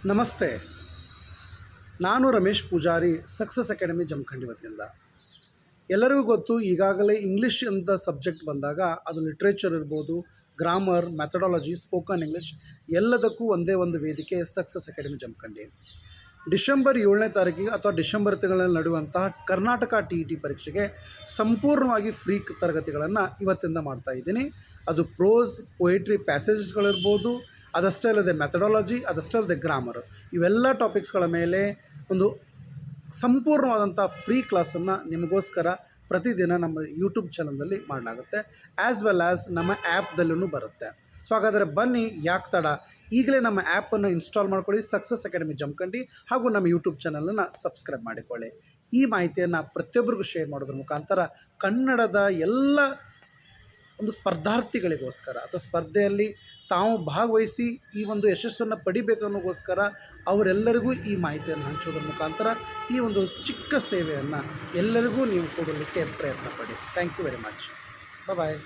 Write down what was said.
ನಮಸ್ತೆ. ನಾನು Ramesh Poojary, success academy Jamkhandi ವತಿಯಿಂದ. ಎಲ್ಲರಿಗೂ ಗೊತ್ತು, ಈಗಾಗಲೇ ಇಂಗ್ಲೀಷ್ ಅಂತ ಸಬ್ಜೆಕ್ಟ್ ಬಂದಾಗ ಅದು ಲಿಟ್ರೇಚರ್ ಇರ್ಬೋದು, ಗ್ರಾಮರ್, ಮೆಥಡಾಲಜಿ, ಸ್ಪೋಕನ್ ಇಂಗ್ಲೀಷ್ ಎಲ್ಲದಕ್ಕೂ ಒಂದೇ ಒಂದು ವೇದಿಕೆ ಸಕ್ಸಸ್ ಅಕಾಡೆಮಿ ಜಮಖಂಡಿ. ಡಿಸೆಂಬರ್ 7ನೇ ತಾರೀಕಿಗೆ ಅಥವಾ ಡಿಸೆಂಬರ್ ತಿಂಗಳಲ್ಲಿ ನಡೆಯುವಂತಹ ಕರ್ನಾಟಕ TET ಪರೀಕ್ಷೆಗೆ ಸಂಪೂರ್ಣವಾಗಿ ಫ್ರೀ ತರಗತಿಗಳನ್ನು ಇವತ್ತಿಂದ ಮಾಡ್ತಾ ಇದ್ದೀನಿ. ಅದು ಪ್ರೋಸ್, ಪೊಯಿಟ್ರಿ, ಪ್ಯಾಸೇಜಸ್ಗಳಿರ್ಬೋದು, ಅದಷ್ಟೇ ಅಲ್ಲದೆ ಮೆಥಡಾಲಜಿ, ಅದಷ್ಟೇ ಅಲ್ಲದೆ ಗ್ರಾಮರ್, ಇವೆಲ್ಲ ಟಾಪಿಕ್ಸ್ಗಳ ಮೇಲೆ ಒಂದು ಸಂಪೂರ್ಣವಾದಂಥ ಫ್ರೀ ಕ್ಲಾಸನ್ನು ನಿಮಗೋಸ್ಕರ ಪ್ರತಿದಿನ ನಮ್ಮ ಯೂಟ್ಯೂಬ್ ಚಾನಲ್ನಲ್ಲಿ ಮಾಡಲಾಗುತ್ತೆ. ಆ್ಯಸ್ ವೆಲ್ ಆ್ಯಸ್ ನಮ್ಮ ಆ್ಯಪ್ದಲ್ಲೂ ಬರುತ್ತೆ. ಸೊ ಹಾಗಾದರೆ ಬನ್ನಿ, ಯಾಕೆ ತಡ, ಈಗಲೇ ನಮ್ಮ ಆ್ಯಪನ್ನು ಇನ್ಸ್ಟಾಲ್ ಮಾಡ್ಕೊಳ್ಳಿ, ಸಕ್ಸಸ್ ಅಕಾಡೆಮಿ ಜಮಖಂಡಿ, ಹಾಗೂ ನಮ್ಮ ಯೂಟ್ಯೂಬ್ ಚಾನಲನ್ನು ಸಬ್ಸ್ಕ್ರೈಬ್ ಮಾಡಿಕೊಳ್ಳಿ. ಈ ಮಾಹಿತಿಯನ್ನು ಪ್ರತಿಯೊಬ್ಬರಿಗೂ ಶೇರ್ ಮಾಡೋದ್ರ ಮುಖಾಂತರ ಕನ್ನಡದ ಎಲ್ಲ ಒಂದು ಸ್ಪರ್ಧಾರ್ಥಿಗಳಿಗೋಸ್ಕರ ಅಥವಾ ಸ್ಪರ್ಧೆಯಲ್ಲಿ ತಾವು ಭಾಗವಹಿಸಿ ಈ ಒಂದು ಯಶಸ್ಸನ್ನು ಪಡಿಬೇಕನ್ನೋಗೋಸ್ಕರ ಅವರೆಲ್ಲರಿಗೂ ಈ ಮಾಹಿತಿಯನ್ನು ಹಂಚೋದ್ರ ಮುಖಾಂತರ ಈ ಒಂದು ಚಿಕ್ಕ ಸೇವೆಯನ್ನು ಎಲ್ಲರಿಗೂ ನೀವು ಕೊಡಲಿಕ್ಕೆ ಪ್ರಯತ್ನ ಪಡಿ. Thank you very much. Bye.